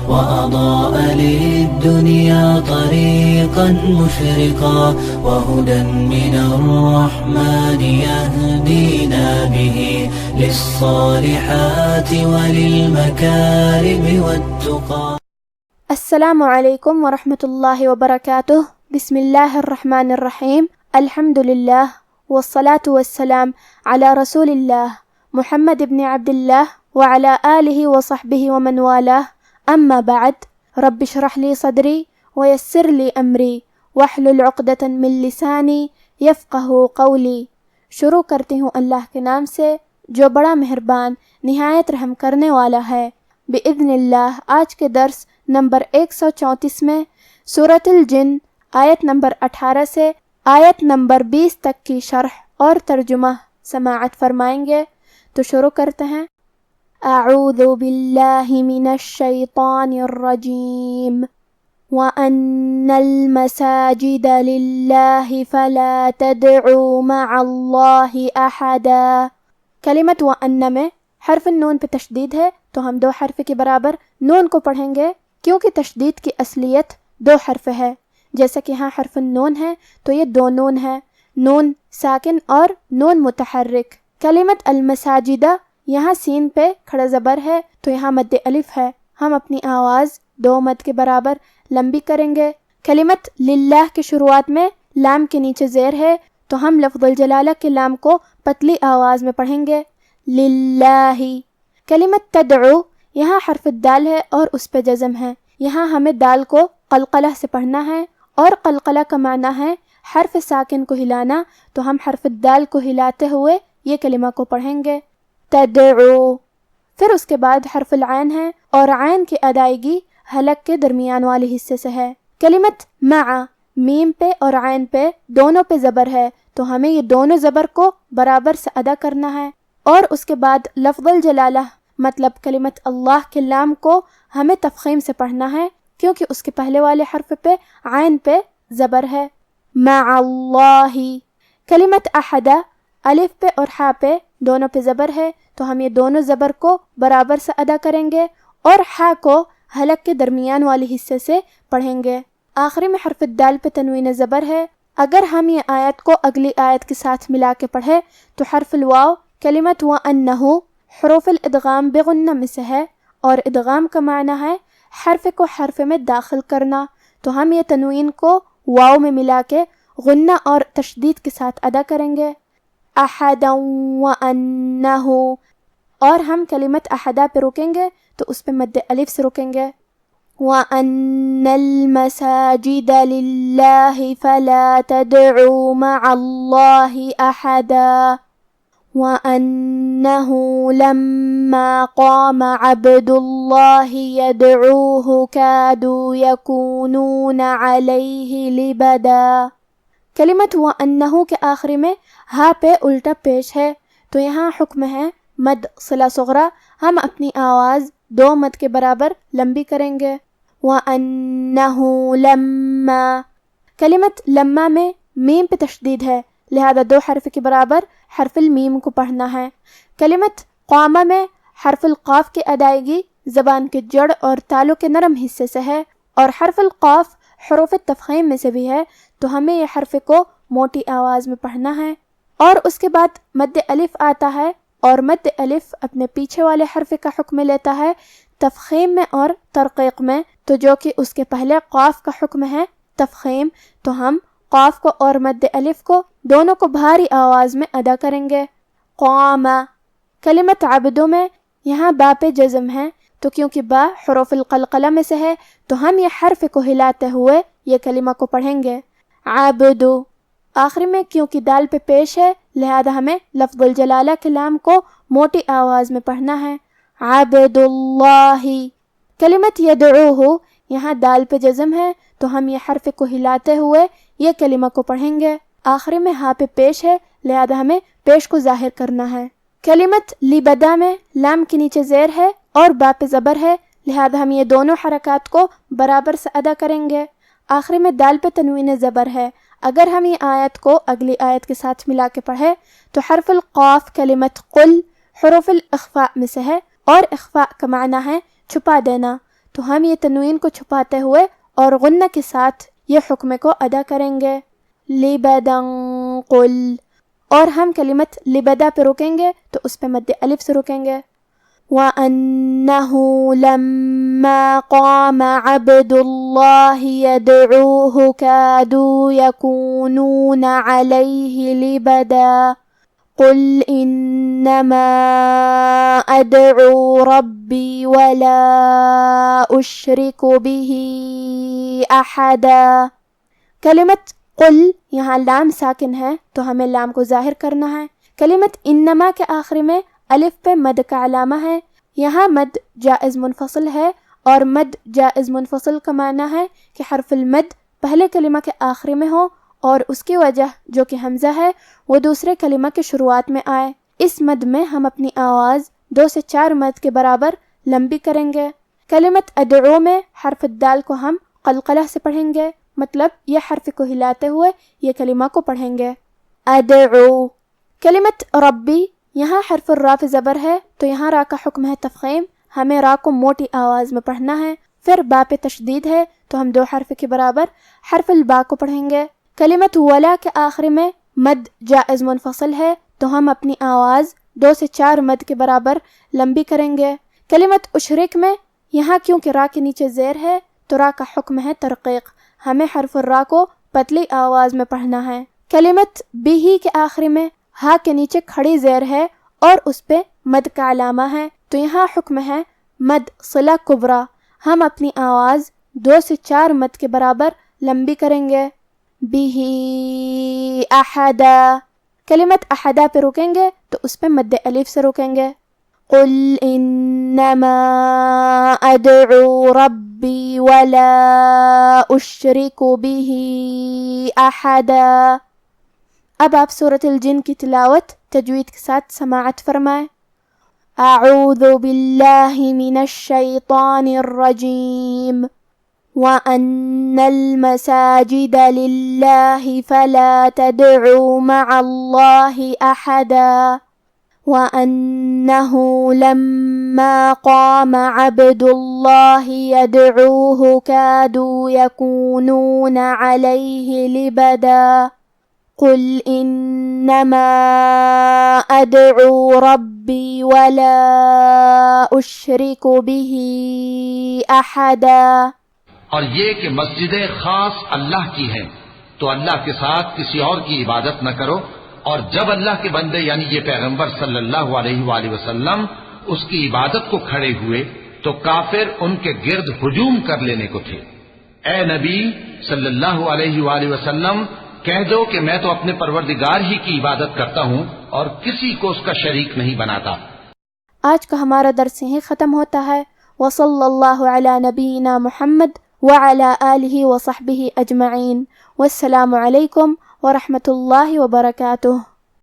وأضاء للدنيا طريقا مشرقا وهدى من الرحمن يهدينا به للصالحات وللمكارم والتقى. السلام علیکم ورحمۃ اللہ وبرکاتہ. بسم اللہ الرحمن الرحیم. الحمد للہ والصلاة والسلام علی رسول اللہ محمد ابن عبد اللہ وعلی آلہ وصحبہ ومن والاه. اما بعد. رب اشرح لی صدری ویسر لی امری واحلل عقدۃ من لسانی یفقہوا قولی. شروع کرتی ہوں اللہ کے نام سے جو بڑا مہربان نہایت رحم کرنے والا ہے. بإذن اللہ آج کے درس نمبر 134 میں سورۃ الجن آیت نمبر 18 سے آیت نمبر 20 تک کی شرح اور ترجمہ سماعت فرمائیں گے. تو شروع کرتے ہیں. اعوذ باللہ من الشیطان الرجیم. وَأَنَّ الْمَسَاجِدَ لِلَّهِ فَلَا تَدْعُوا مَعَ اللَّهِ أَحَدًا. کلمت وَأَنَّ میں حرف نون پہ تشدید ہے تو ہم دو حرف کے برابر نون کو پڑھیں گے کیونکہ تشدید کی اصلیت دو حرف ہے. جیسا کہ یہاں حرف نون ہے تو یہ دو نون ہے، نون ساکن اور نون متحرک. کلمت المساجدہ یہاں سین پہ کھڑا زبر ہے تو یہاں مد الف ہے. ہم اپنی آواز دو مد کے برابر لمبی کریں گے. کلمت للہ کی شروعات میں لام کے نیچے زیر ہے تو ہم لفظ الجلالہ کے لام کو پتلی آواز میں پڑھیں گے للہ. کلمت تدعو یہاں حرف الدال ہے اور اس پہ جزم ہے. یہاں ہمیں دال کو قلقلہ سے پڑھنا ہے اور قلقلہ کا معنی ہے حرف ساکن کو ہلانا، تو ہم حرف الدال کو ہلاتے ہوئے یہ کلمہ کو پڑھیں گے تدعو. پھر اس کے بعد حرف العین ہے اور عین کی ادائیگی حلق کے درمیان والے حصے سے ہے. کلمت مع میم پہ اور عین پہ دونوں پہ زبر ہے تو ہمیں یہ دونوں زبر کو برابر سے ادا کرنا ہے. اور اس کے بعد لفظ الجلالہ مطلب کلمت اللہ کے لام کو ہمیں تفخیم سے پڑھنا ہے کیونکہ اس کے پہلے والے حرف پہ عین پہ زبر ہے. مع اللہ. کلمت احدہ الف پہ اور حا پہ دونوں پہ زبر ہے تو ہم یہ دونوں زبر کو برابر سے ادا کریں گے اور حا کو حلق کے درمیان والے حصے سے پڑھیں گے. آخری میں حرف الدال پہ تنوین زبر ہے. اگر ہم یہ آیت کو اگلی آیت کے ساتھ ملا کے پڑھے تو حرف الواو کلمت وَأَنَّهُ حروف الادغام بغنہ میں سے ہے اور ادغام کا معنی ہے حرف کو حرف میں داخل کرنا، تو ہم یہ تنوین کو واو میں ملا کے غنہ اور تشدید کے ساتھ ادا کریں گے احدا وَأَنَّهُ. اور ہم کلمت احدا پہ رکیں گے تو اس پہ مد الف سے رکیں گے. وَأَنَّ الْمَسَاجِدَ لِلَّهِ فَلَا تَدْعُوا مَعَ اللَّهِ أَحَدًا. وَأَنَّهُ لَمَّا قَامَ عَبْدُ اللَّهِ يَدْعُوهُ كَادُوا يَكُونُونَ عَلَيْهِ لِبَدًا. کلمت وَأَنَّهُ کے آخری میں ہا پہ الٹا پیش ہے تو یہاں حکم ہے مد صلہ صغرا. ہم اپنی آواز دو مد کے برابر لمبی کریں گے. وَأَنَّهُ لَمَّا. کلمت لما میں میم پہ تشدید ہے لہذا دو حرف کے برابر حرف المیم کو پڑھنا ہے. کلمت قامہ میں حرف القاف کی ادائیگی زبان کے جڑ اور تالو کے نرم حصے سے ہے اور حرف القاف حروف تفخیم میں سے بھی ہے تو ہمیں یہ حرف کو موٹی آواز میں پڑھنا ہے. اور اس کے بعد مد الف آتا ہے اور مد الف اپنے پیچھے والے حرف کا حکم لیتا ہے تفخیم میں اور ترقیق میں، تو جو کہ اس کے پہلے قاف کا حکم ہے تفخیم، تو ہم قاف کو اور مد الف کو دونوں کو بھاری آواز میں ادا کریں گے قام. کلمت عبدو میں یہاں با پہ جزم ہے تو کیونکہ با حروف القلقلہ میں سے ہے تو ہم یہ حرف کو ہلاتے ہوئے یہ کلمہ کو پڑھیں گے عبدو. آخری میں کیونکہ دال پہ پیش ہے لہذا ہمیں لفظ الجلالہ کے لام کو موٹی آواز میں پڑھنا ہے عبد اللہ. کلمت یدعوہ یہاں دال پہ جزم ہے تو ہم یہ حرف کو ہلاتے ہوئے یہ کلمہ کو پڑھیں گے. آخری میں ہا پہ پیش ہے لہذا ہمیں پیش کو ظاہر کرنا ہے. کلمت لبدا میں لام کے نیچے زیر ہے اور با پہ زبر ہے لہذا ہم یہ دونوں حرکات کو برابر سے ادا کریں گے. آخری میں دال پہ تنوین زبر ہے. اگر ہم یہ آیت کو اگلی آیت کے ساتھ ملا کے پڑھے تو حرف القاف کلمت قل حروف الاخفاء میں سے ہے اور اخفاء کا معنی ہے چھپا دینا، تو ہم یہ تنوین کو چھپاتے ہوئے اور غنہ کے ساتھ یہ حکم کو ادا کریں گے، لبدن قل، اور ہم کلمت لبدا پہ رکیں گے تو اس پہ مد الف سے رکیں گے۔ وَأَنَّهُ لَمَّا قَامَ عَبْدُ اللَّهِ يَدْعُوهُ كَادُوا يَكُونُونَ عَلَيْهِ لِبَدًا قُلْ إِنَّمَا أَدْعُو رَبِّي وَلَا أُشْرِكُ بِهِ أَحَدًا۔ کلمت قل یہاں لام ساکن ہے تو ہمیں لام کو ظاہر کرنا ہے۔ کلمت انما کے آخر میں الف پہ مد کا علامہ ہے، یہاں مد جائز منفصل ہے، اور مد جائز منفصل کا معنی ہے کہ حرف المد پہلے کلمہ کے آخر میں ہو اور اس کی وجہ جو کہ حمزہ ہے وہ دوسرے کلمہ کے شروعات میں آئے۔ اس مد میں ہم اپنی آواز 2 سے 4 مد کے برابر لمبی کریں گے۔ کلمت ادعو میں حرف الدال کو ہم قلقلہ سے پڑھیں گے، مطلب یہ حرف کو ہلاتے ہوئے یہ کلمہ کو پڑھیں گے، ادعو۔ کلمت ربی یہاں حرف الراء پہ زبر ہے تو یہاں را کا حکم ہے تفخیم، ہمیں را کو موٹی آواز میں پڑھنا ہے۔ پھر با پہ تشدید ہے تو ہم 2 حرف کے برابر حرف البا کو پڑھیں گے۔ کلمت ولا کے آخر میں مد جائز منفصل ہے تو ہم اپنی آواز 2 سے 4 مد کے برابر لمبی کریں گے۔ کلمت اشرک میں یہاں کیونکہ را کے نیچے زیر ہے تو را کا حکم ہے ترقیق، ہمیں حرف الراء کو پتلی آواز میں پڑھنا ہے۔ کلمت بھی کے آخر میں ہا کے نیچے کھڑی زیر ہے اور اس پہ مد کا علامہ ہے تو یہاں حکم ہے مد صلہ کبریٰ، ہم اپنی آواز 2 سے 4 مد کے برابر لمبی کریں گے۔ بھی احدا، کلمت احدا پہ رکیں گے تو اس پہ مد الف سے رکیں گے۔ قل انما ادعو ربی ولا اشرک به احدا۔ اب آپ سورۃ الجن کی تلاوت تجوید کے ساتھ سماعت فرمائیں۔ اعوذ باللہ من الشیطان الرجیم وَأَنَّ الْمَسَاجِدَ لِلَّهِ فَلَا تَدْعُوا مَعَ اللَّهِ أَحَدًا وَأَنَّهُ لَمَّا قَامَ عَبْدُ اللَّهِ يَدْعُوهُ كَادُوا يَكُونُونَ عَلَيْهِ لِبَدًا قُلْ إِنَّمَا أَدْعُو رَبِّي وَلَا أُشْرِكُ بِهِ أَحَدًا۔ اور یہ کہ مسجدیں خاص اللہ کی ہیں تو اللہ کے ساتھ کسی اور کی عبادت نہ کرو، اور جب اللہ کے بندے یعنی یہ پیغمبر صلی اللہ علیہ وآلہ وسلم اس کی عبادت کو کھڑے ہوئے تو کافر ان کے گرد ہجوم کر لینے کو تھے۔ اے نبی صلی اللہ علیہ وآلہ وسلم کہہ دو کہ میں تو اپنے پروردگار ہی کی عبادت کرتا ہوں اور کسی کو اس کا شریک نہیں بناتا۔ آج کا ہمارا درس یہیں ختم ہوتا ہے۔ وصلی اللہ علی نبینا محمد وعلی آلہ وصحبہ اجمعین، والسلام علیکم ورحمۃ اللہ وبرکاتہ۔